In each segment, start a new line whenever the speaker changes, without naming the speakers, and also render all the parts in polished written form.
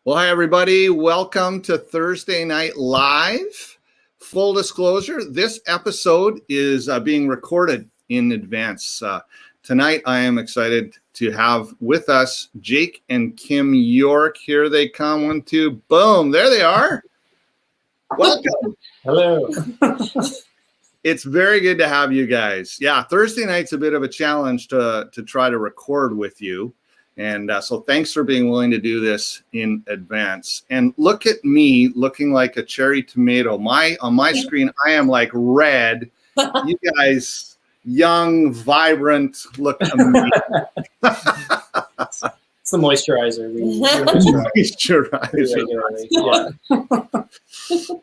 Well, hi, everybody. Welcome to Thursday Night Live. Full disclosure, this episode is being recorded in advance. Tonight, I am excited to have with us Jake and Kim York. Here they come. 1, 2, boom. There they are. Welcome.
Hello.
It's very good to have you guys. Yeah, Thursday night's a bit of a challenge to try to record with you. And so thanks for being willing to do this in advance. And look at me looking like a cherry tomato. On my screen, I am like red. You guys, young, vibrant, look amazing.
It's the moisturizer.
Moisturizer.
Yeah.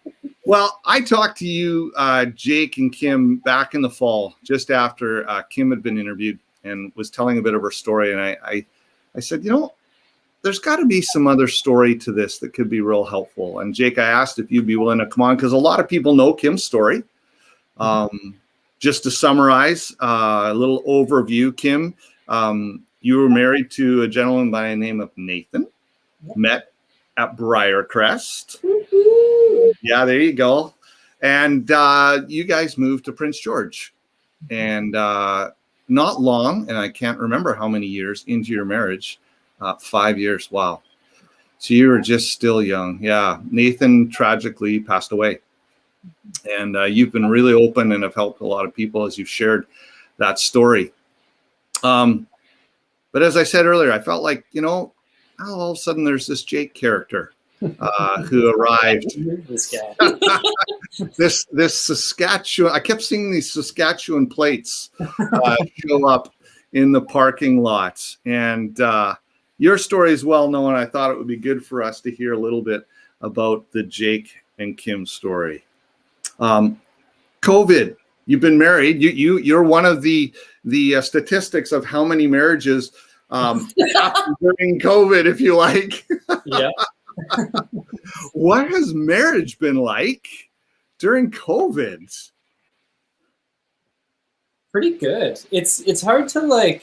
Well, I talked to you, Jake and Kim, back in the fall, just after Kim had been interviewed and was telling a bit of her story. And I said, there's got to be some other story to this that could be real helpful. And Jake, I asked if you'd be willing to come on because a lot of people know Kim's story. Just to summarize, a little overview, Kim, you were married to a gentleman by the name of Nathan, met at Briarcrest. Yeah, there you go. And you guys moved to Prince George. And not long, and I can't remember how many years into your marriage, 5 years. Wow. So you were just still young. Yeah. Nathan tragically passed away. And you've been really open and have helped a lot of people as you've shared that story. But as I said earlier, I felt like, all of a sudden there's this Jake character who arrived.
This guy.
This Saskatchewan, I kept seeing these Saskatchewan plates show up in the parking lot. And your story is well known. I thought it would be good for us to hear a little bit about the Jake and Kim story. COVID, you've been married. You're one of the statistics of how many marriages happened during COVID, if you like.
Yeah.
What has marriage been like during COVID?
Pretty good. It's hard to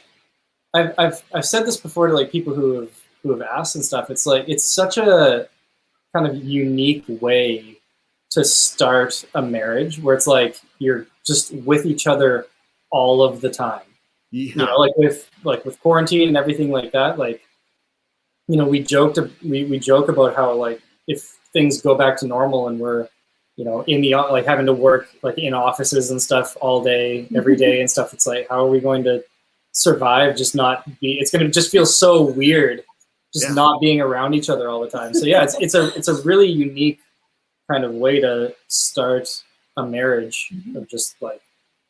I've said this before to people who have asked and stuff. It's it's such a kind of unique way to start a marriage where it's you're just with each other all of the time.
Yeah.
With quarantine and everything like that. We joke about how if things go back to normal and we're in the having to work in offices and stuff all day every day and stuff, it's how are we going to survive? It's going to just feel so weird not being around each other all the time. So yeah, it's a really unique kind of way to start a marriage of just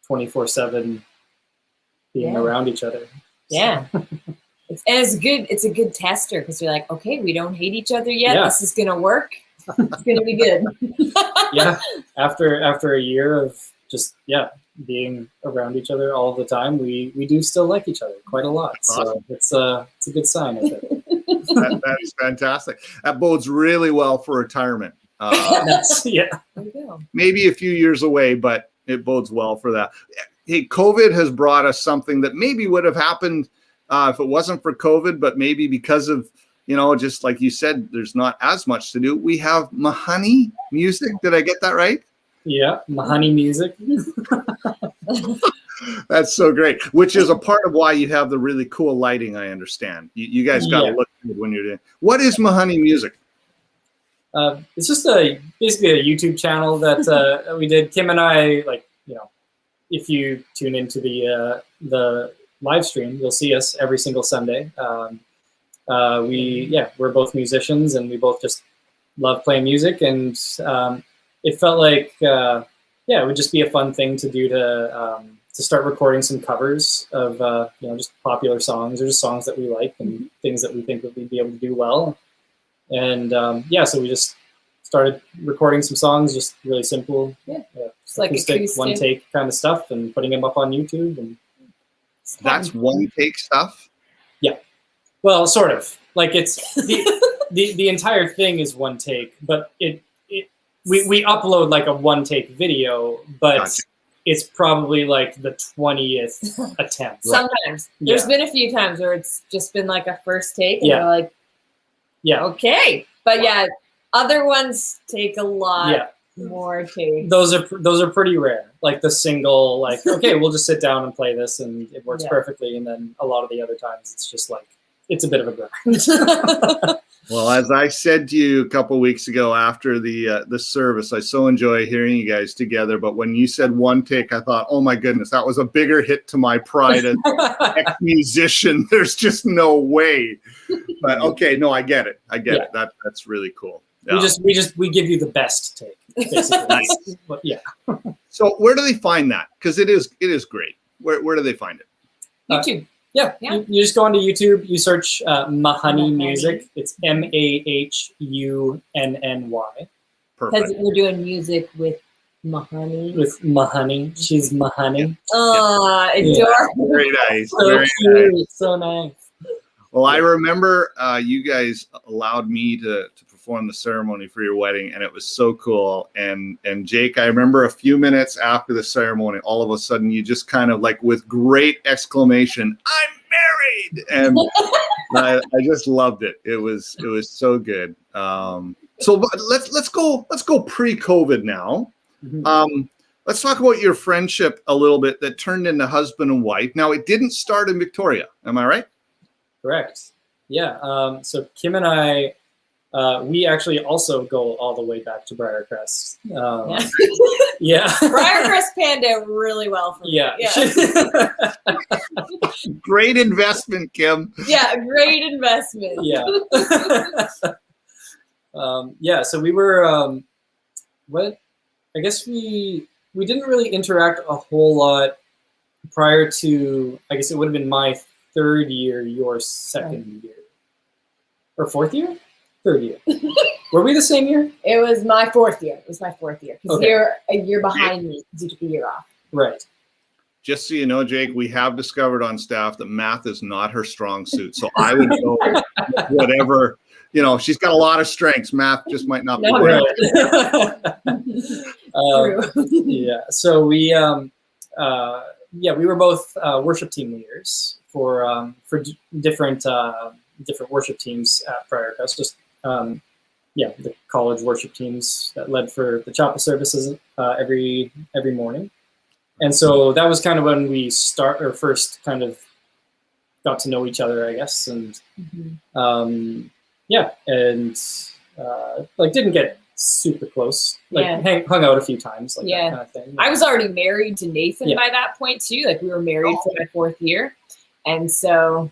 24/7 being around each other.
Yeah. It's a good tester because you're okay, we don't hate each other yet.
Yeah.
This is going to work. It's going to be good.
Yeah. After a year of just, being around each other all the time, we do still like each other quite a lot.
Awesome.
So it's a good sign, I think.
That is fantastic. That bodes really well for retirement.
Yeah.
There you go.
Maybe a few years away, but it bodes well for that. Hey, COVID has brought us something that maybe would have happened if it wasn't for COVID, but maybe because of, just like you said, there's not as much to do. We have Mahoney music. Did I get that right?
Yeah, Mahoney music.
That's so great, which is a part of why you have the really cool lighting, I understand. You guys got to look good when you're doing. What is Mahoney music?
It's just basically a YouTube channel that we did. Kim and I, if you tune into the live stream, you'll see us every single Sunday. We're both musicians and we both just love playing music, and it felt it would just be a fun thing to do to start recording some covers of just popular songs or just songs that we like and things that we think that we'd be able to do well. And so we just started recording some songs, just really simple,
Just acoustic,
one take kind of stuff, and putting them up on YouTube. And
that's one take stuff.
Yeah, well, sort of. It's the entire thing is one take, but we upload a one take video, but
Gotcha.
It's probably the 20th attempt.
Sometimes. There's been a few times where it's just been a first take, and
Yeah.
you're okay. But yeah, other ones take a lot
Yeah.
more takes.
Those are pretty rare. Like the single, like, okay, we'll just sit down and play this and it works
Yeah.
perfectly. And then a lot of the other times it's just like, it's a bit of a grind.
Well, as I said to you a couple of weeks ago after the service, I so enjoy hearing you guys together. But when you said one take, I thought, oh my goodness, that was a bigger hit to my pride as ex-musician. There's just no way. But okay, no, I get it. I get it. That's really cool. Yeah.
We give you the best take, basically.
Nice.
But yeah.
So where do they find that? Because it is great. Where do they find it?
YouTube.
Yeah.
Yeah.
You just go onto YouTube, you search Mahoney
Mahoney.
Music. It's MAHUNNY.
Because
Perfect.
we're doing music with Mahoney.
With Mahoney. She's Mahoney.
Oh,
Yeah.
adorable.
Very nice.
So
Very nice.
cute. So nice.
Well, I remember you guys allowed me to perform the ceremony for your wedding, and it was so cool. And Jake, I remember a few minutes after the ceremony, all of a sudden you just kind of like with great exclamation, "I'm married!" And I just loved it. It was so good. So let's go pre-COVID now.
Mhm.
Let's talk about your friendship a little bit that turned into husband and wife. Now, it didn't start in Victoria. Am I right?
Correct. Yeah. So Kim and I, we actually also go all the way back to Briarcrest. Yeah.
Briarcrest panned out really well for me.
Yeah.
Great investment, Kim.
Yeah, great investment.
Yeah. Yeah. So we were, I guess we didn't really interact a whole lot prior to, I guess it would have been my third year, your second year. Or fourth year? Third year. Were we the same year?
It was my fourth year. Because
Okay.
you're a year behind me because you took a year off.
Right.
Just so you know, Jake, we have discovered on staff that math is not her strong suit. So I would go with whatever, she's got a lot of strengths. Math just might not be
No,
there.
Right. Yeah. So we were both worship team leaders for different worship teams at Briarcrest. Just the college worship teams that led for the chapel services every morning. And so that was kind of when we first kind of got to know each other, I guess, and didn't get super close. Hung out a few times, that kind of thing.
I was already married to Nathan
Yeah.
by that point too. Like we were married for my fourth year, and so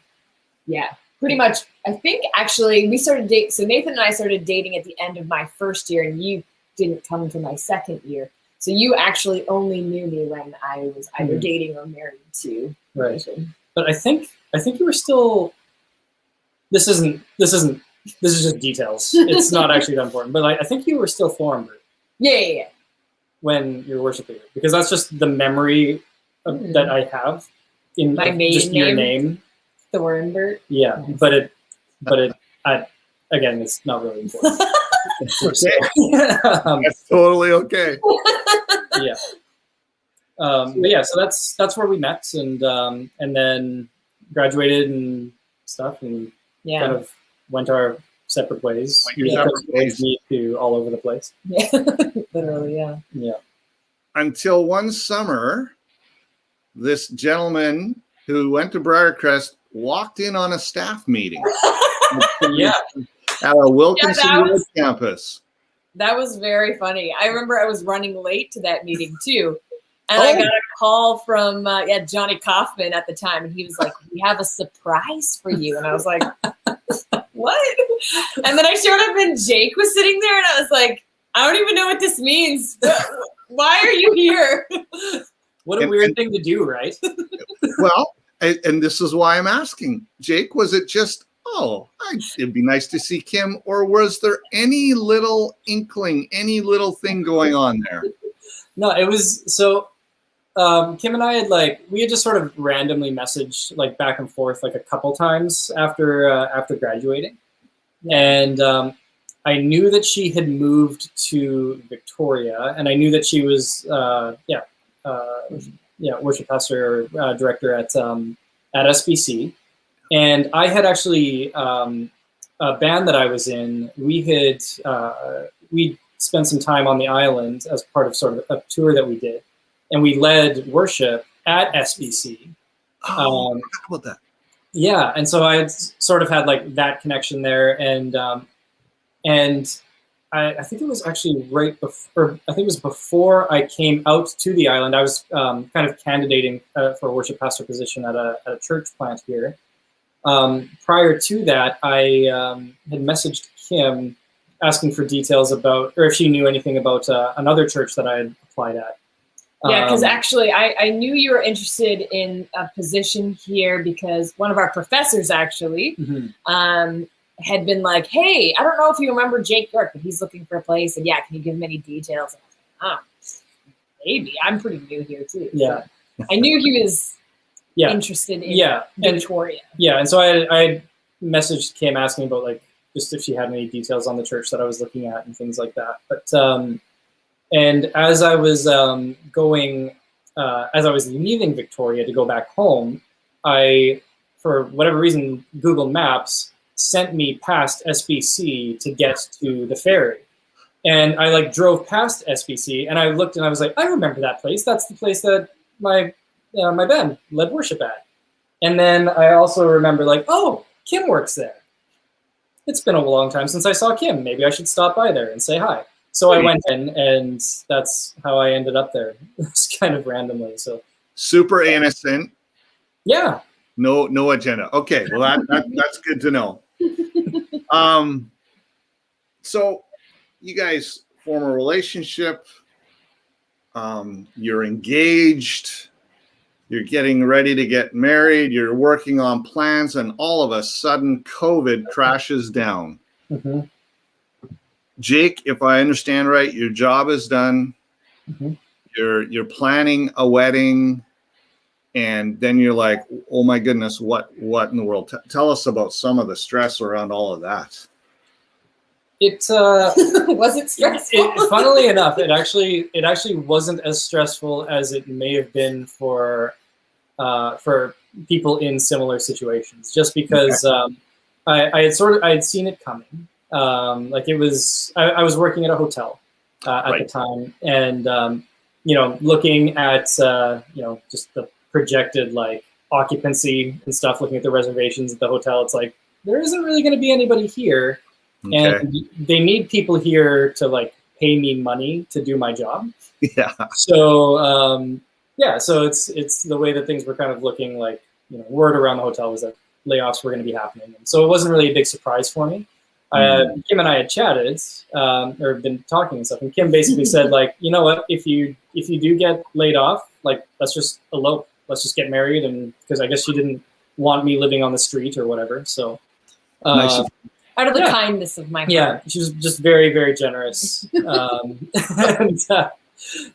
pretty much. I think actually we started dating. So Nathan and I started dating at the end of my first year, and you didn't come to my second year. So you actually only knew me when I was either dating or married to Nathan.
But I think you were still. This is just details. It's not actually that important. But I think you were still Thornbird.
Yeah.
When you're worship leader, because that's just the memory that I have in
My maiden
just your
name?
name.
Thornbird.
Yeah, but it again, it's not really important.
That's totally okay.
Yeah. But yeah, so that's where we met, and then graduated and stuff, and kind of went our separate ways.
Went your separate ways.
Me to all over the place.
Yeah. Literally, yeah.
Yeah.
Until one summer, this gentleman who went to Briarcrest walked in on a staff meeting.
Yeah.
At our Wilkinson
Yeah, that
Road
was-
campus.
That was very funny. I remember I was running late to that meeting too. And I got a call from Johnny Kaufman at the time, and he was like, "We have a surprise for you." And I was like, "What?" And then I showed up, and Jake was sitting there, and I was like, "I don't even know what this means. Why are you here?"
What a weird thing to do, right?
Well, and this is why I'm asking, Jake, was it just, it'd be nice to see Kim, or was there any little inkling, any little thing going on there?
No, it was so. Kim and I had we had just sort of randomly messaged back and forth a couple times after graduating, and I knew that she had moved to Victoria, and I knew that she was worship pastor or director at SBC, and I had actually band that I was in, we spent some time on the island as part of sort of a tour that we did, and we led worship at SBC.
Oh, I forgot about that.
Yeah, and so I had sort of had like that connection there, and I think it was actually right before. I think it was before I came out to the island. I was kind of candidating for a worship pastor position at a church plant here. Prior to that, I had messaged Kim asking for details about, or if she knew anything about another church that I had applied at.
Yeah, because actually I knew you were interested in a position here because one of our professors actually had been like, hey, I don't know if you remember Jake York, but he's looking for a place. And yeah, can you give him any details? And I was like, maybe. I'm pretty new here too.
Yeah.
So I knew he was interested in Victoria.
And so I had messaged Kim asking about like just if she had any details on the church that I was looking at and things like that. But and as I was as I was leaving Victoria to go back home, I, for whatever reason, Google Maps sent me past SBC to get to the ferry. And I like drove past SBC and I looked and I was like, I remember that place. That's the place that my band led worship at. And then I also remember like, oh, Kim works there. It's been a long time since I saw Kim. Maybe I should stop by there and say hi. So I went in, and that's how I ended up there. It's kind of randomly. So
super innocent.
Yeah.
No agenda. Okay, well that's good to know. So you guys form a relationship. You're engaged. You're getting ready to get married. You're working on plans, and all of a sudden, COVID crashes down.
Mm-hmm.
Jake, if I understand right, your job is done.
Mm-hmm.
You're planning a wedding, and then you're like, "Oh my goodness, what in the world?" Tell us about some of the stress around all of that.
It
was it stressful?
Funnily enough, it actually wasn't as stressful as it may have been for people in similar situations. Just because I had seen it coming. Like it was, I was working at a hotel at the time, and looking at just the projected like occupancy and stuff, looking at the reservations at the hotel, it's like there isn't really going to be anybody here, and they need people here to like pay me money to do my job.
Yeah.
So so it's the way that things were kind of looking. Like word around the hotel was that layoffs were going to be happening, and so it wasn't really a big surprise for me. Kim and I had chatted or been talking and stuff, and Kim basically said like, you know what, if you do get laid off, like let's just elope, let's just get married, and because I guess she didn't want me living on the street or whatever. So
nice.
Out of the kindness of my heart.
Yeah, she was just very, very generous.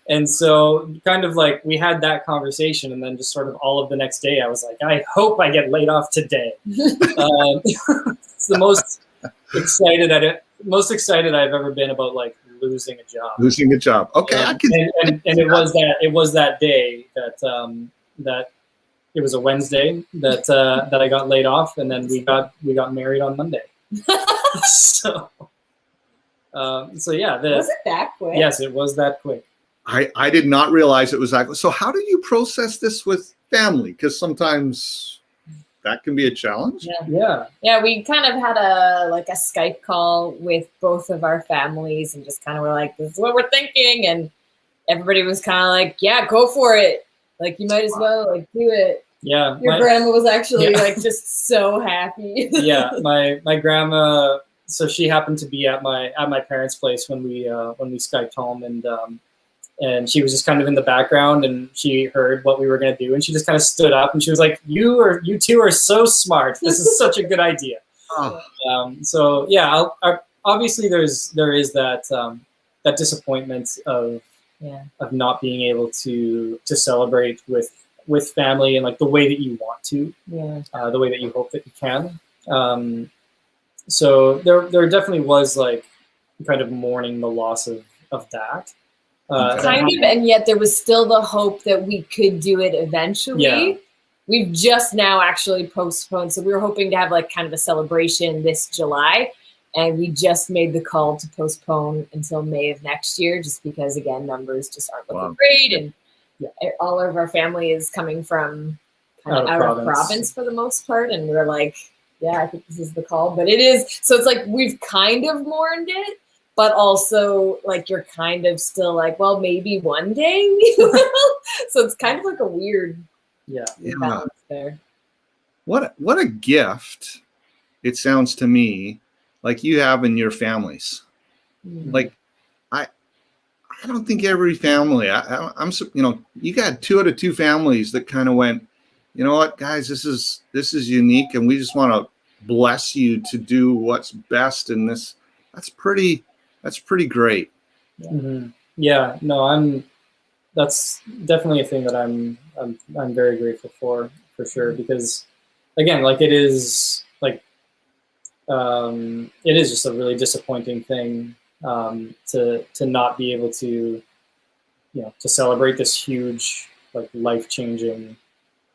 And so kind of like we had that conversation, and then just sort of all of the next day I was like, I hope I get laid off today. It's the most excited I've ever been about like losing a job.
Losing a job. Okay.
And it was that day that it was a Wednesday that I got laid off, and then we got married on Monday. So yeah.
Was it that quick?
Yes, it was that quick.
I did not realize it was that quick. So how do you process this with family? Because sometimes that can be a challenge.
Yeah.
We kind of had a Skype call with both of our families, and just kind of were like, this is what we're thinking, and everybody was kind of like, yeah, go for it. Like you might as well like do it.
Yeah.
Your grandma was actually like just so happy.
Yeah, my grandma. So she happened to be at my parents' place when we Skyped home, and she was just kind of in the background, and she heard what we were going to do, and she just kind of stood up, and she was like, you two are so smart. This is such a good idea.
Oh.
So yeah, obviously there is that disappointment of not being able to celebrate with family and like the way that you want to, the way that you hope that you can. So there definitely was like kind of mourning the loss of that.
Kind of, and yet there was still the hope that we could do it eventually. we've just now actually postponed. So we were hoping to have like kind of a celebration this July, and we just made the call to postpone until May of next year, just because again, numbers just aren't looking great. And all of our family is coming from kind of out of province for the most part. And we're like, yeah, I think this is the call, but it is. So it's like, we've kind of mourned it, but also like, you're kind of still like, well, maybe one day we will. So it's kind of like a weird balance there.
What a gift it sounds to me like you have in your families. Mm-hmm. Like, I don't think every family, I'm, you know, you got 2 out of 2 families that kind of went, you know what, guys, this is unique, and we just want to bless you to do what's best in this. That's pretty great.
Mm-hmm. Yeah, no, that's definitely a thing that I'm very grateful for sure, because again, like it is just a really disappointing thing to not be able to, you know, to celebrate this huge, like, life-changing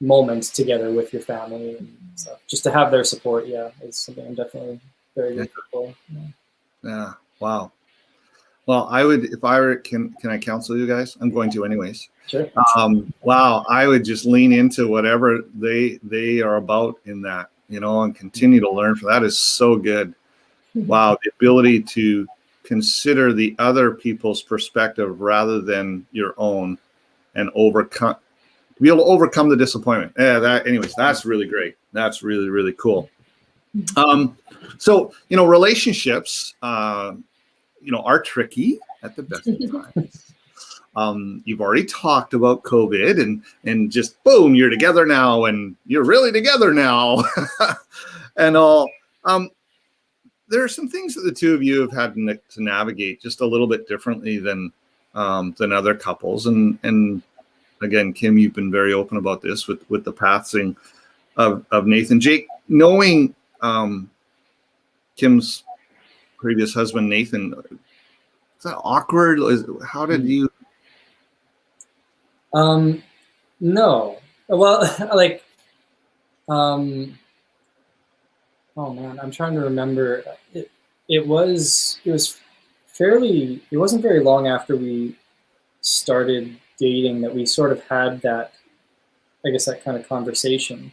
moment together with your family and stuff. Just to have their support, is something I'm definitely very grateful for.
Yeah. Wow. Well, I would, if I were, can I counsel you guys? I'm going to anyways.
Sure.
Wow. I would just lean into whatever they are about in that, you know, and continue to learn from that is so good. Wow. The ability to consider the other people's perspective rather than your own, and to be able to overcome the disappointment. Anyways, that's really great. That's really, really cool. So, you know, relationships, you know, are tricky at the best of times. You've already talked about COVID and just boom, you're together now, and you're really together now and all. There are some things that the 2 of you have had to navigate just a little bit differently than other couples. And again, Kim, you've been very open about this with the passing of Nathan. Jake, knowing Kim's previous husband, Nathan, is that awkward? How did you?
No. Well, like, oh man, I'm trying to remember. It wasn't very long after we started dating that we sort of had that, I guess, that kind of conversation.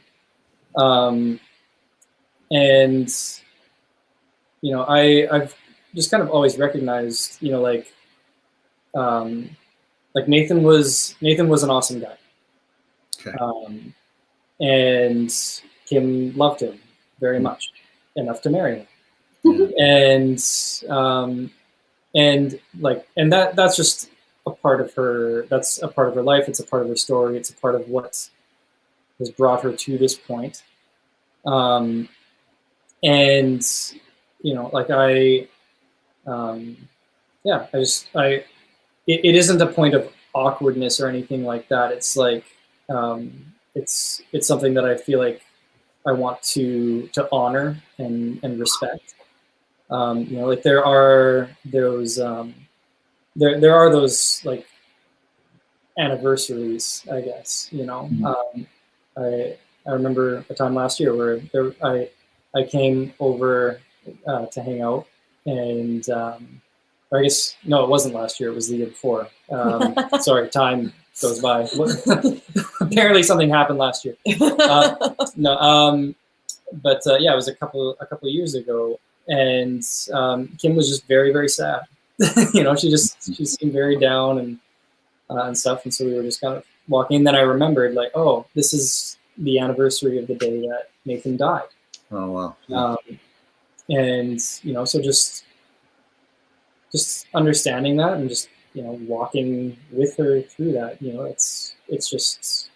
And, you know, I've just kind of always recognized, you know, like Nathan was an awesome guy.
Okay.
And Kim loved him very much, enough to marry him. And that's just a part of her. That's a part of her life. It's a part of her story. It's a part of what has brought her to this point. And you know, like it isn't a point of awkwardness or anything like that. It's like it's something that I feel like I want to honor and respect. You know, like there are those there are those like anniversaries, I guess, you know. I remember a time last year where I came over to hang out, and or I guess no, it wasn't last year, it was the year before. Sorry, time goes by. Apparently something happened last year. No, but yeah, it was a couple of years ago, and Kim was just very, very sad. You know, she seemed very down and stuff, and so we were just kind of walking. And then I remembered, like, oh, this is the anniversary of the day that Nathan died.
Oh wow.
And you know, so just understanding that and just, you know, walking with her through that, you know, it's just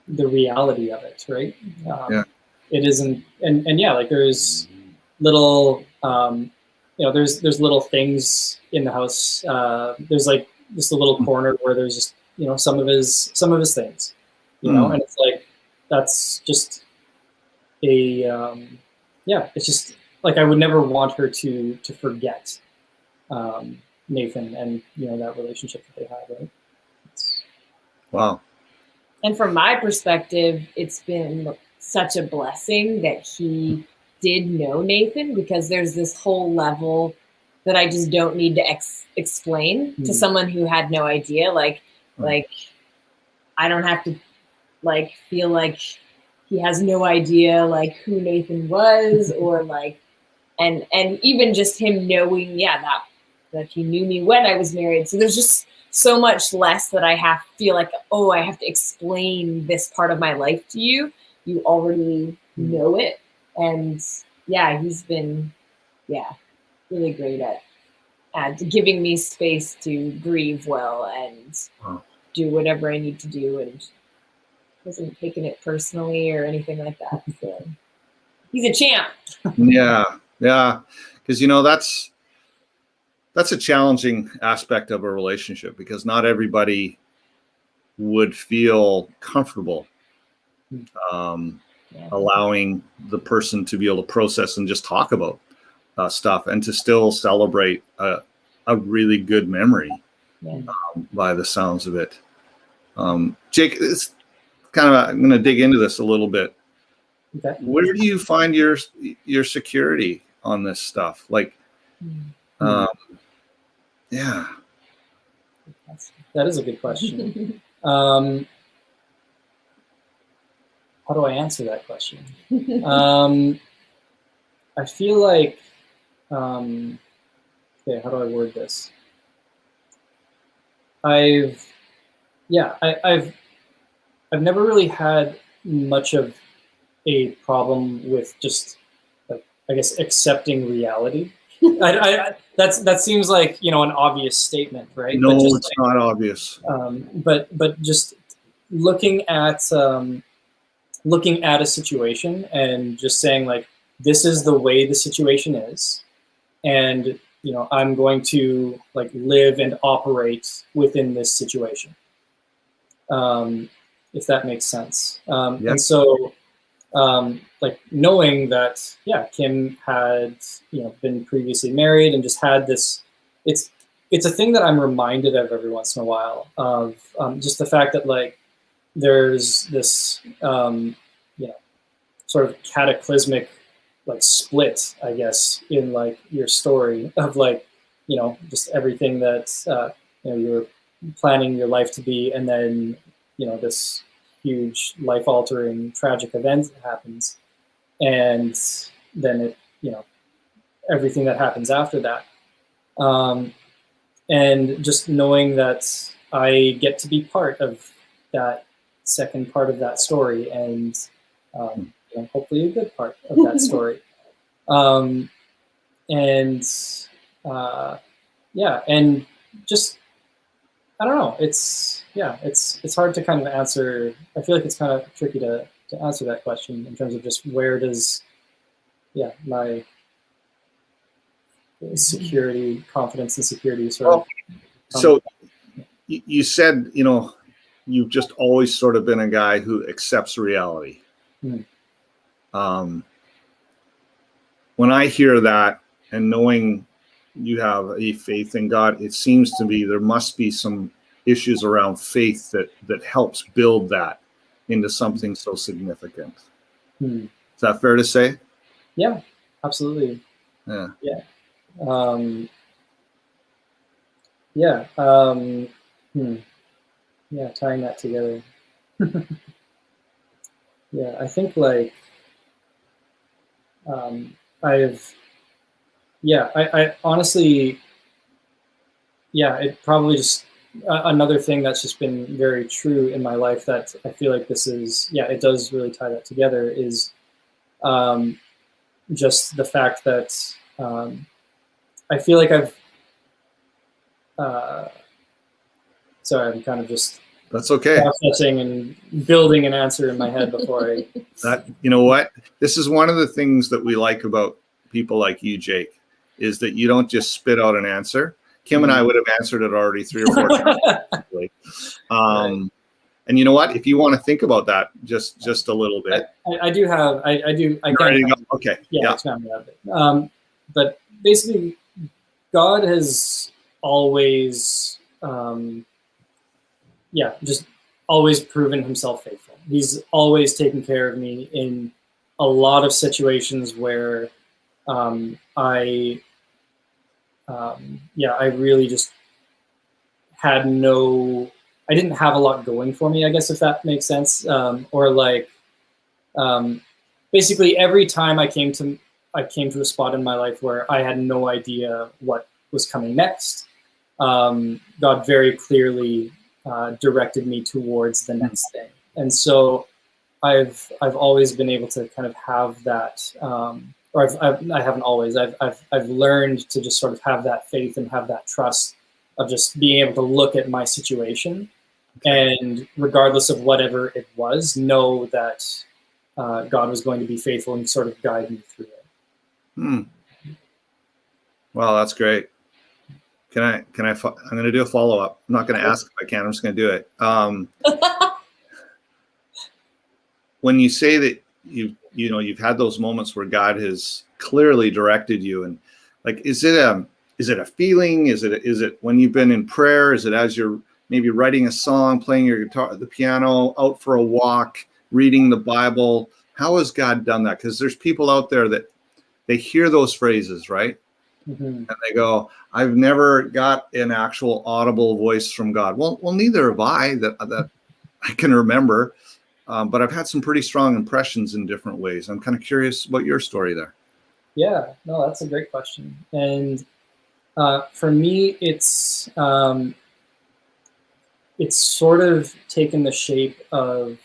the reality of it, right? It isn't, and yeah, like there's little, you know, there's little things in the house. There's like just a little corner where there's just, you know, some of his things, you know, and it's like, that's just it's just like, I would never want her to forget Nathan and, you know, that relationship that they had, right?
Wow.
And from my perspective, it's been such a blessing that he did know Nathan, because there's this whole level that I just don't need to explain to someone who had no idea. Like I don't have to like feel like he has no idea like who Nathan was, or like, and even just him knowing, that he knew me when I was married. So there's just so much less that I feel like, oh, I have to explain this part of my life to you. You already know it. And yeah, he's been, really great at giving me space to grieve well and do whatever I need to do, and wasn't taking it personally or anything like that. So he's a champ.
Yeah. Because that's a challenging aspect of a relationship, because not everybody would feel comfortable allowing the person to be able to process and just talk about stuff, and to still celebrate a really good memory by the sounds of it. Jake, it's kind of I'm going to dig into this a little bit.
Okay.
Where do you find your security on this stuff? Like, yeah.
That is a good question. How do I answer that question? I feel like, okay, how do I word this? I've never really had much of a problem with just, like, I guess, accepting reality. That seems like, an obvious statement, right?
No,
but
it's not obvious.
But just looking at a situation and just saying, like, this is the way the situation is, and I'm going to like live and operate within this situation, if that makes sense. And so like knowing that Kim had been previously married and just had this, it's a thing that I'm reminded of every once in a while, of just the fact that like there's this sort of cataclysmic like split, I guess, in like your story of like just everything that you're planning your life to be, and then this huge life-altering tragic event happens, and then it everything that happens after that, and just knowing that I get to be part of that second part of that story, and hopefully a good part of that story, and just I don't know. It's hard to kind of answer. I feel like it's kind of tricky to answer that question in terms of just where does my security, confidence, and security sort of.
So you said you've just always sort of been a guy who accepts reality. When I hear that, and knowing you have a faith in God, it seems to me there must be some issues around faith that helps build that into something so significant. Is that fair to say?
Yeah, absolutely.
Yeah.
Tying that together. I think like I honestly, it probably just another thing that's just been very true in my life that I feel like this is, it does really tie that together, is just the fact that I feel like I've, sorry, I'm kind of just
that's okay.
Processing and building an answer in my head before I.
That, you know what? This is one of the things that we like about people like you, Jake, is that you don't just spit out an answer. Kim and I would have answered it already 3 or 4 times. Right. And you know what? If you want to think about that just a little bit.
I do have, I do. I can.
Okay.
Expand that a bit. But basically, God has always, just always proven himself faithful. He's always taken care of me in a lot of situations where I really just had I didn't have a lot going for me, I guess, if that makes sense. Basically every time I came to a spot in my life where I had no idea what was coming next, God very clearly directed me towards the next thing. And so I've always been able to kind of have that, I haven't always. I've learned to just sort of have that faith and have that trust of just being able to look at my situation, and regardless of whatever it was, know that God was going to be faithful and sort of guide me through it.
Wow, that's great. I'm going to do a follow-up. I'm not going to ask if I can. I'm just going to do it. When you say that you've had those moments where God has clearly directed you, and like, is it a feeling? Is it when you've been in prayer? Is it as you're maybe writing a song, playing your guitar, the piano, out for a walk, reading the Bible? How has God done that? Because there's people out there that they hear those phrases, right? Mm-hmm. And they go, I've never got an actual audible voice from God. Well, neither have I that I can remember. But I've had some pretty strong impressions in different ways. I'm kind of curious about your story there.
Yeah, no, that's a great question. And for me, it's sort of taken the shape of,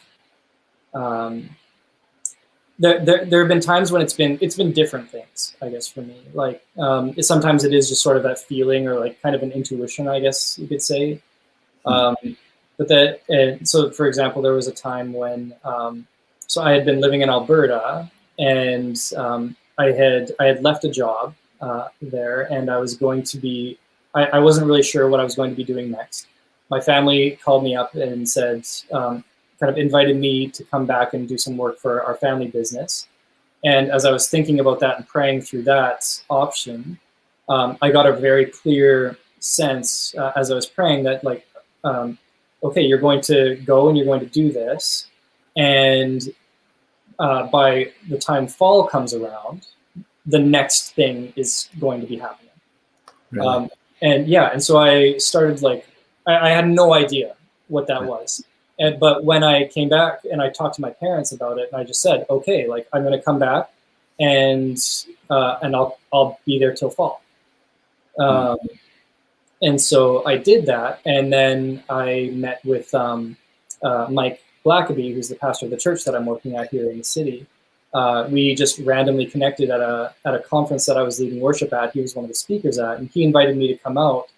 there have been times when it's been different things, I guess, for me. Like sometimes it is just sort of that feeling, or like kind of an intuition, I guess you could say. So for example, there was a time when, so I had been living in Alberta, and I had left a job there, and I was going to be, I wasn't really sure what I was going to be doing next. My family called me up and said, kind of invited me to come back and do some work for our family business. And as I was thinking about that and praying through that option, I got a very clear sense as I was praying that, like, okay, you're going to go and you're going to do this. And by the time fall comes around, the next thing is going to be happening. Really? And so I started, like, I had no idea what that was. But when I came back and I talked to my parents about it, and I just said, okay, like, I'm going to come back and I'll be there till fall. And so I did that, and then I met with Mike Blackaby, who's the pastor of the church that I'm working at here in the city. We just randomly connected at a conference that I was leading worship at. He was one of the speakers at, and he invited me to come out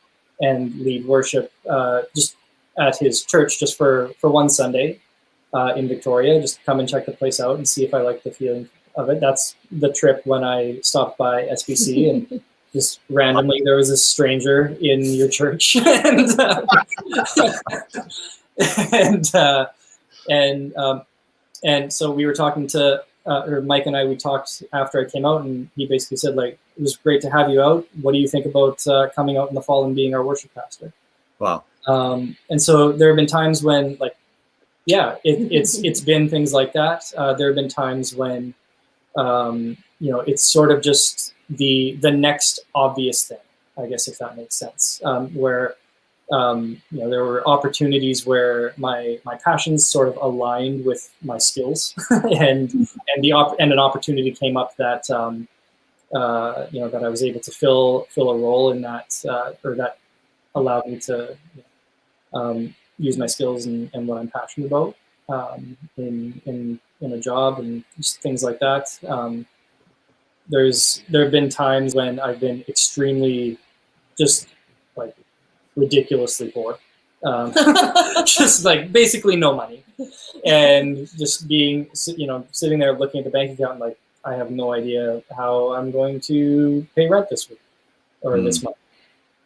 and lead worship just at his church just for one Sunday in Victoria, just to come and check the place out and see if I liked the feeling of it. That's the trip when I stopped by SBC and just randomly there was this stranger in your church, and so we were talking to, or Mike and we talked after I came out, and he basically said, like, it was great to have you out. What do you think about coming out in the fall and being our worship pastor?
Wow.
And so there have been times when, like, yeah, it's been things like that. There have been times when, it's sort of just the next obvious thing, I guess, if that makes sense, where, there were opportunities where my passions sort of aligned with my skills, and an opportunity came up that, that I was able to fill a role in that, or that allowed me to use my skills and what I'm passionate about in a job and just things like that. There have been times when I've been extremely, just like, ridiculously poor, just like basically no money, and just being, sitting there looking at the bank account, like, I have no idea how I'm going to pay rent this week or this month,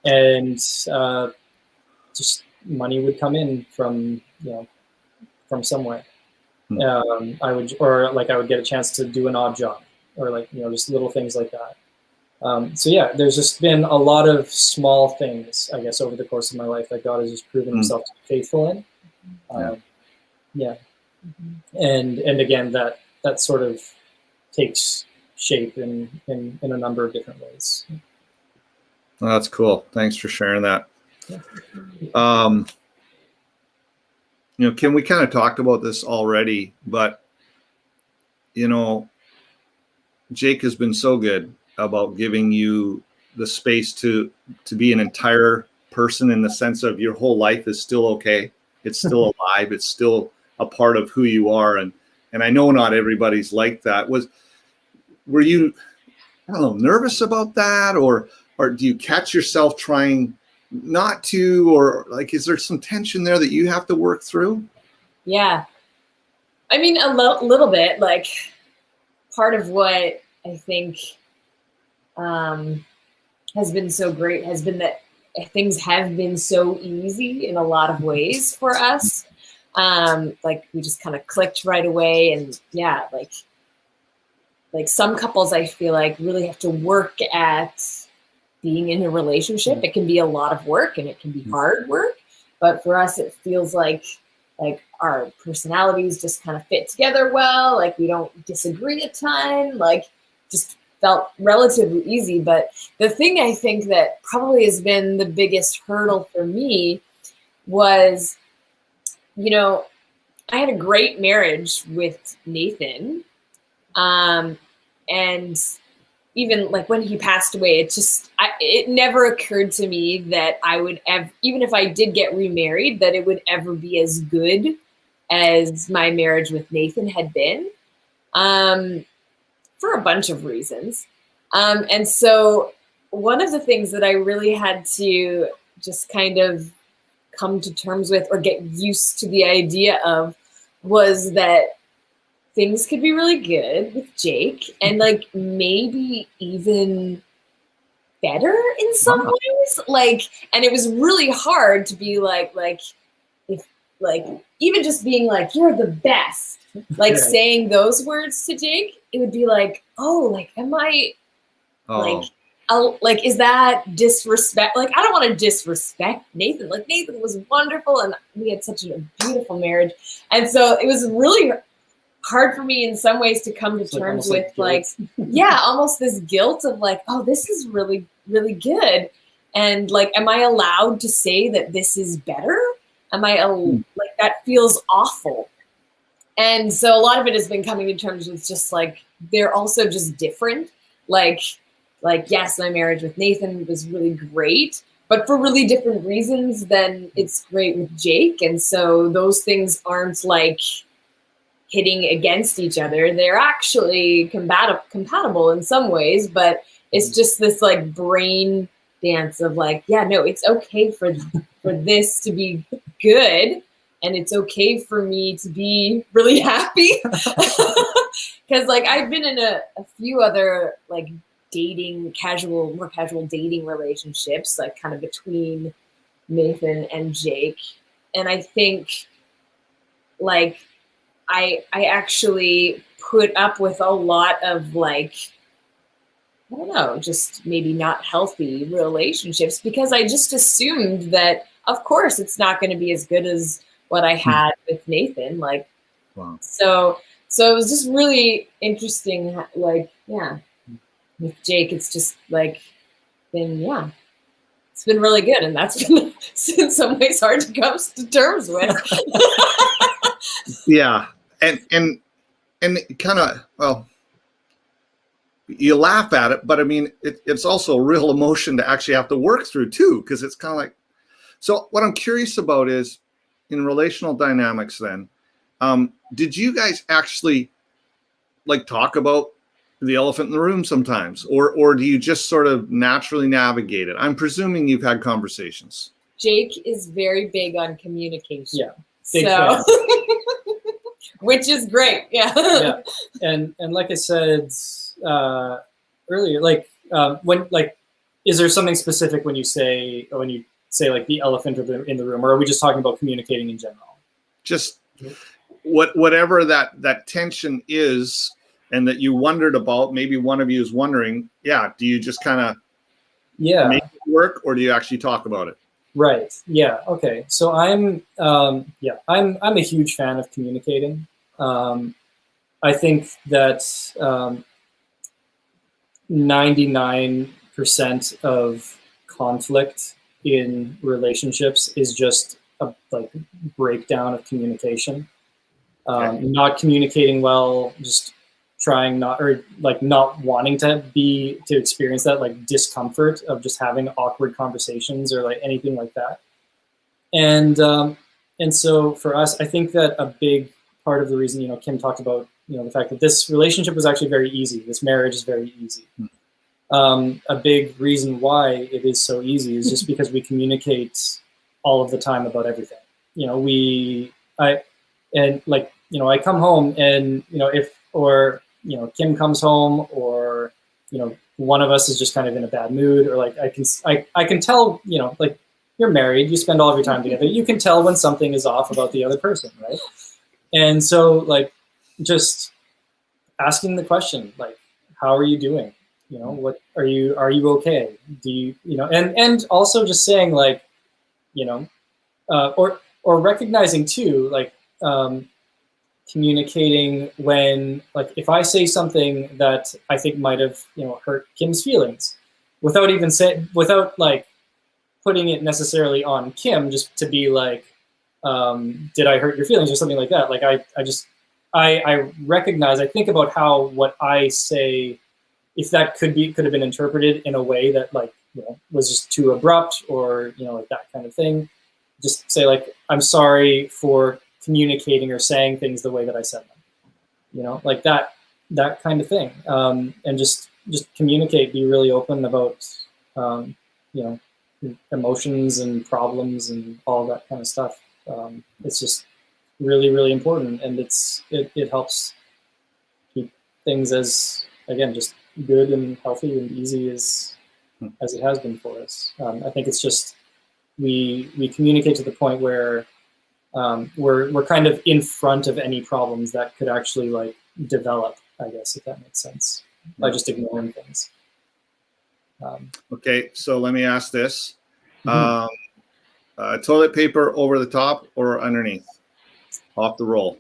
and just money would come in from somewhere. I would get a chance to do an odd job, or like, just little things like that. So yeah, there's just been a lot of small things, I guess, over the course of my life that God has just proven himself to be faithful in. Yeah. And again, that sort of takes shape in a number of different ways.
Well, that's cool. Thanks for sharing that.
Yeah.
Kim, we kind of talked about this already, but Jake has been so good about giving you the space to be an entire person, in the sense of your whole life is still okay. It's still alive. It's still a part of who you are. And I know not everybody's like that. Were you, I don't know, nervous about that, or do you catch yourself trying not to, or like, is there some tension there that you have to work through?
Yeah. I mean, a little bit. Like, part of what I think has been so great has been that things have been so easy in a lot of ways for us. Like, we just kind of clicked right away. And yeah, like some couples, I feel like, really have to work at being in a relationship. It can be a lot of work and it can be hard work. But for us, it feels like our personalities just kind of fit together well. Like, we don't disagree a ton. Like, just felt relatively easy. But the thing I think that probably has been the biggest hurdle for me was, I had a great marriage with Nathan. And even like when he passed away, it never occurred to me that I would ever, even if I did get remarried, that it would ever be as good as my marriage with Nathan had been, for a bunch of reasons. And so one of the things that I really had to just kind of come to terms with, or get used to the idea of, was that things could be really good with Jake, and like maybe even better in some ways. Like, and it was really hard to be like if like even just being like, you're the best, like
Right.
saying those words to Jake, it would be like, oh, like, am I like, is that disrespect? Like, I don't want to disrespect Nathan. Like, Nathan was wonderful and we had such a beautiful marriage. And so it was really hard for me in some ways to come to terms with yeah, almost this guilt of like, oh, this is really, really good. And like, am I allowed to say that this is better? Am I like, that feels awful. And so a lot of it has been coming to terms with just like, they're also just different. Like, yes, my marriage with Nathan was really great, but for really different reasons than it's great with Jake. And so those things aren't like hitting against each other. They're actually compatible in some ways, but it's just this like brain dance of like, yeah, no, it's okay for this to be good. And it's okay for me to be really happy. Because like, I've been in a few other like more casual dating relationships, like kind of between Nathan and Jake. And I think like, I actually put up with a lot of like, I don't know, just maybe not healthy relationships, because I just assumed that, of course, it's not going to be as good as what I had with Nathan. Like,
Wow.
So it was just really interesting. Like, yeah, with Jake, it's just like been, yeah, it's been really good. And that's been in some ways hard to come to terms with.
Yeah. And kind of, well, you laugh at it, but I mean, it's also a real emotion to actually have to work through too, because it's kind of like, so what I'm curious about is, in relational dynamics then, did you guys actually like talk about the elephant in the room sometimes, or do you just sort of naturally navigate it? I'm presuming you've had conversations.
Jake is very big on communication.
Yeah. Big
So,
fan.
which is great. Yeah.
Yeah. And like I said earlier, like when like, is there something specific when you say like the elephant in the room, or are we just talking about communicating in general?
Just whatever that tension is, and that you wondered about, maybe one of you is wondering, yeah, do you just kind of make it work, or do you actually talk about it?
Right. Yeah. Okay. So I'm a huge fan of communicating. I think that 99% of conflict in relationships is just a like breakdown of communication. Not communicating well, just trying not, or like not wanting to experience that like discomfort of just having awkward conversations or like anything like that. And so for us, I think that a big part of the reason, you know, Kim talked about, you know, the fact that this relationship was actually very easy. This marriage is very easy. A big reason why it is so easy is just because we communicate all of the time about everything. You know, I come home and, you know, you know, Kim comes home, or, you know, one of us is just kind of in a bad mood, or like I can tell, you know, like you're married, you spend all of your time together, you can tell when something is off about the other person, right? And so like just asking the question, like, how are you doing? You know, what are you okay? Do you know, and also just saying like, you know, or recognizing too, like, communicating when, like, if I say something that I think might have, you know, hurt Kim's feelings, without like putting it necessarily on Kim, just to be like, did I hurt your feelings or something like that? Like I recognize, I think about how what I say, if that could have been interpreted in a way that, like, you know, was just too abrupt, or, you know, like that kind of thing. Just say like, I'm sorry for communicating or saying things the way that I said them, you know, like that kind of thing. And just communicate, be really open about, you know, emotions and problems and all that kind of stuff. It's just really, really important. And it helps keep things as, again, just good and healthy and easy as it has been for us. I think it's just, we communicate to the point where we're kind of in front of any problems that could actually like develop, I guess, if that makes sense, by just ignoring things.
Okay, so let me ask this. Toilet paper over the top or underneath? Off the roll?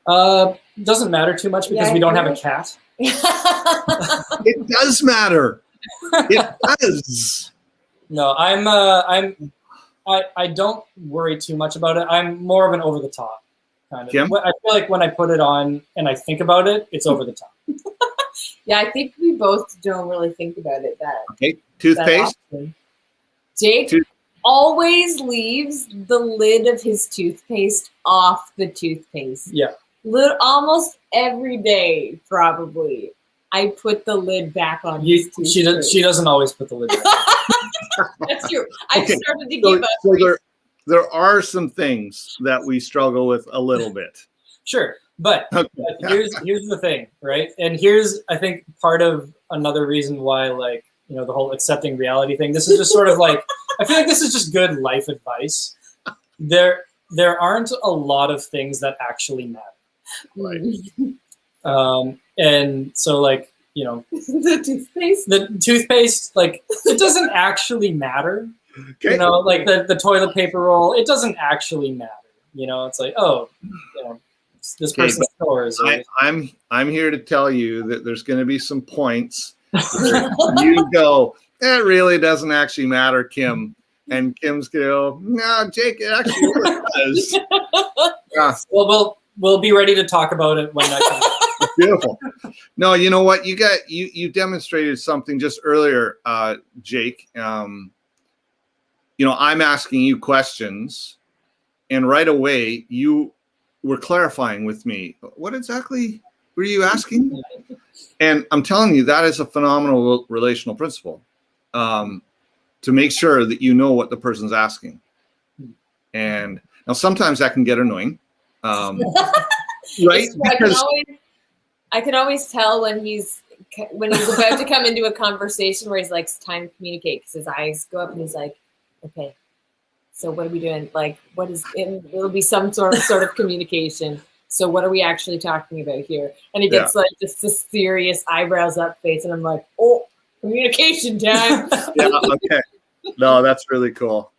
Doesn't matter too much because we don't have a cat.
It does matter. It does.
No, I don't worry too much about it. I'm more of an over the top kind of.
Kim?
I feel like when I put it on and I think about it, it's over the top.
Yeah, I think we both don't really think about it that.
Okay, toothpaste.
That Jake always leaves the lid of his toothpaste off the toothpaste.
Yeah.
Almost every day, probably. I put the lid back on his toothpaste.
She doesn't always put the lid back.
That's true. I've started to give up.
So there are some things that we struggle with a little bit.
Sure, but here's the thing, right? And here's, I think, part of another reason why, like, you know, the whole accepting reality thing. This is just sort of like, I feel like this is just good life advice. There aren't a lot of things that actually matter.
Right.
And so, like, you know, the toothpaste, like, it doesn't actually matter. Okay. You know, like the toilet paper roll, it doesn't actually matter. You know, it's like, oh, you know, this person's stores.
I'm here to tell you that there's going to be some points where you go, it really doesn't actually matter, Kim. And Kim's going to go, no, Jake, it actually really does. Yeah.
Well, we'll be ready to talk about it when that comes out.
Beautiful. No, you know what? You demonstrated something just earlier, Jake. You know, I'm asking you questions, and right away you were clarifying with me. What exactly were you asking? And I'm telling you, that is a phenomenal relational principle, to make sure that you know what the person's asking. And now sometimes that can get annoying, right? Because
I can always tell when he's about to come into a conversation where he's like, it's time to communicate, because his eyes go up and he's like, okay, so what are we doing? Like, what is it? It'll be some sort of communication. So what are we actually talking about here? And he gets like just a serious eyebrows up face, and I'm like, oh, communication time.
Yeah, okay. No, that's really cool.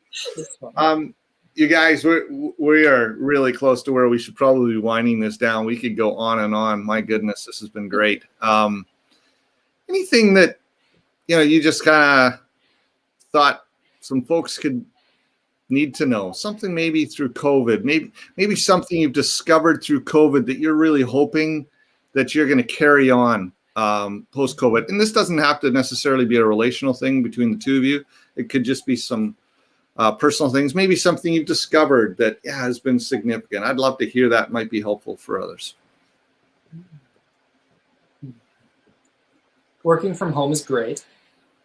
You guys, we are really close to where we should probably be winding this down. We could go on and on. My goodness, this has been great. Anything that you just kind of thought some folks could need to know? Something maybe through COVID, maybe something you've discovered through COVID that you're really hoping that you're going to carry on post-COVID. And this doesn't have to necessarily be a relational thing between the two of you. It could just be some personal things, maybe something you've discovered that has been significant. I'd love to hear that. Might be helpful for others.
Working from home is great.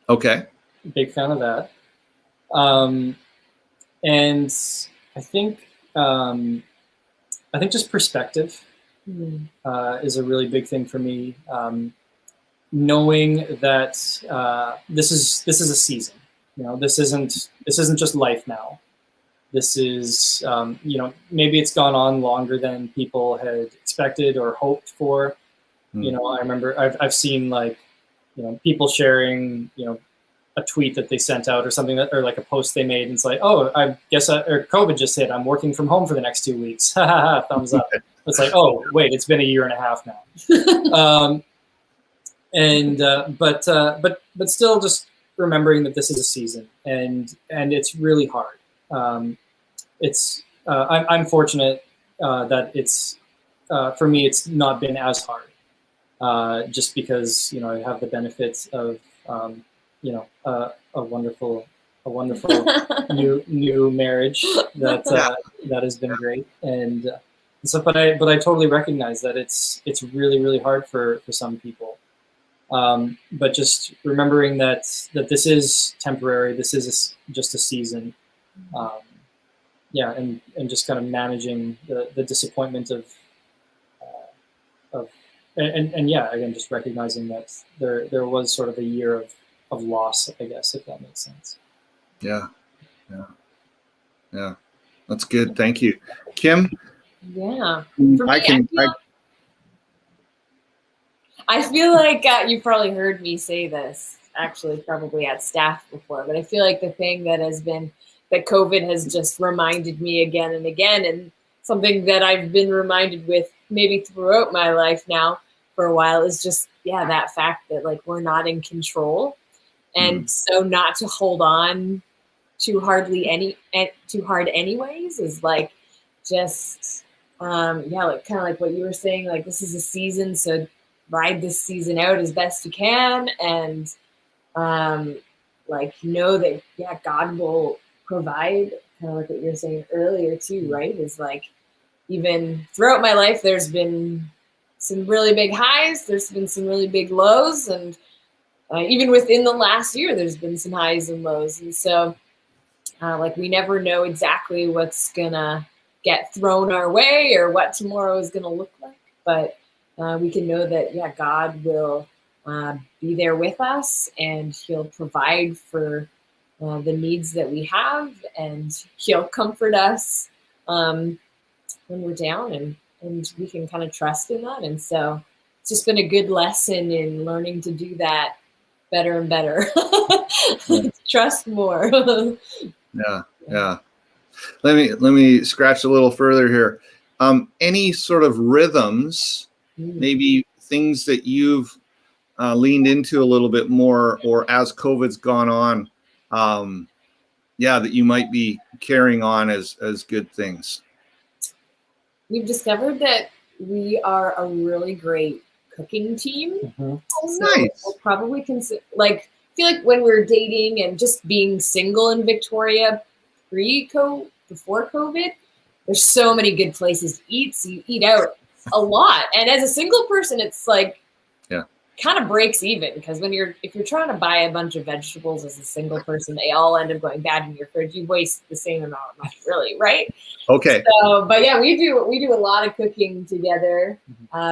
Okay.
Big fan of that. And I think just perspective is a really big thing for me. Knowing that this is a season. This isn't just life now. This is maybe it's gone on longer than people had expected or hoped for. I remember I've seen people sharing a tweet that they sent out or something or like a post they made, and it's like, oh, I guess or COVID just hit. I'm working from home for the next 2 weeks. Thumbs up. It's like, oh wait, it's been a year and a half now. But still just remembering that this is a season and it's really hard. I'm fortunate that it's for me it's not been as hard just because I have the benefits of a wonderful new marriage that has been great and so but I totally recognize that it's really, really hard for some people. But just remembering that this is temporary, this is just a season, and just kind of managing the disappointment of again just recognizing that there was sort of a year of loss, I guess, if that makes sense.
Yeah, that's good. Thank you, Kim.
Yeah, for me, I feel like you probably heard me say this, actually, probably at staff before, but I feel like the thing that COVID has just reminded me again and again, and something that I've been reminded with maybe throughout my life now for a while is just, that fact that we're not in control. And so not to hold on too hard anyways is just, kind of like what you were saying, this is a season, so ride this season out as best you can and know that God will provide, kind of like what you were saying earlier too, right? Is even throughout my life there's been some really big highs, there's been some really big lows, and even within the last year there's been some highs and lows, and so we never know exactly what's gonna get thrown our way or what tomorrow is gonna look like, but we can know that, God will be there with us and he'll provide for the needs that we have, and he'll comfort us when we're down, and we can kind of trust in that. And so it's just been a good lesson in learning to do that better and better. Trust more.
Yeah. Let me scratch a little further here. Any sort of rhythms, maybe things that you've leaned into a little bit more, or as COVID's gone on, that you might be carrying on as good things?
We've discovered that we are a really great cooking team.
Oh,
so
nice.
We'll probably consider, feel like when we're dating and just being single in Victoria before COVID, there's so many good places to eat. So you eat out a lot. And as a single person, it's kind of breaks even, because if you're trying to buy a bunch of vegetables as a single person, they all end up going bad in your fridge. You waste the same amount of money, really, right?
Okay.
So, but we do a lot of cooking together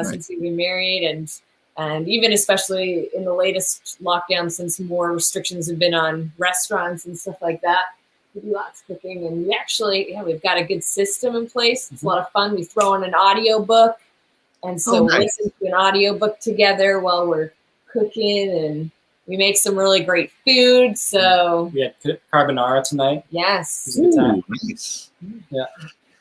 since we've been married, and even especially in the latest lockdown, since more restrictions have been on restaurants and stuff like that. We do lots of cooking, and we actually, we've got a good system in place. It's a lot of fun. We throw in an audio book. And so we listen to an audiobook together while we're cooking, We make some really great food. So
We had carbonara tonight.
yes.
Good time.
Ooh, nice.
Yeah.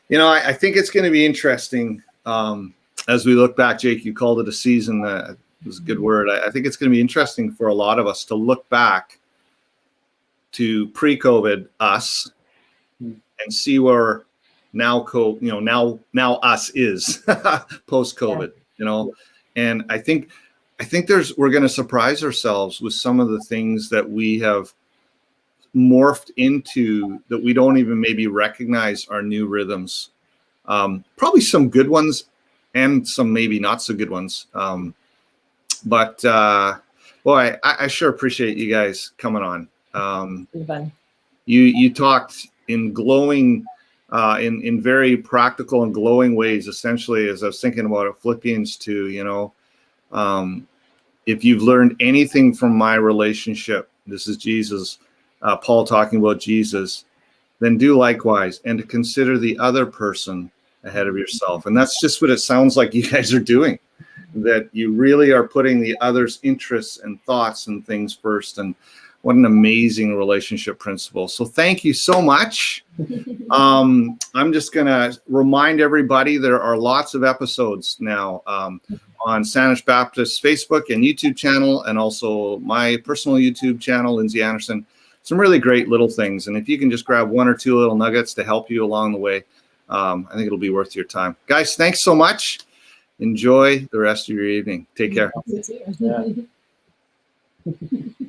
You know, I think it's going to be interesting as we look back. Jake, you called it a season. That was a good word. I think it's going to be interesting for a lot of us to look back to pre-COVID us and see where now now us is post-COVID. You know, and I think we're going to surprise ourselves with some of the things that we have morphed into that we don't even maybe recognize are new rhythms. Probably some good ones and some maybe not so good ones. But boy, I sure appreciate you guys coming on.
It's fun.
You talked in glowing, in very practical and glowing ways, essentially, as I was thinking about it, Philippians 2, you know, if you've learned anything from my relationship, this is Jesus, Paul talking about Jesus, then do likewise, and to consider the other person ahead of yourself. And that's just what it sounds like you guys are doing, that you really are putting the other's interests and thoughts and things first. And what an amazing relationship principle. So thank you so much. I'm just going to remind everybody there are lots of episodes now on Saanich Baptist Facebook and YouTube channel, and also my personal YouTube channel, Lindsay Anderson. Some really great little things. And if you can just grab one or two little nuggets to help you along the way, I think it'll be worth your time. Guys, thanks so much. Enjoy the rest of your evening. Take care.
You too.
Yeah.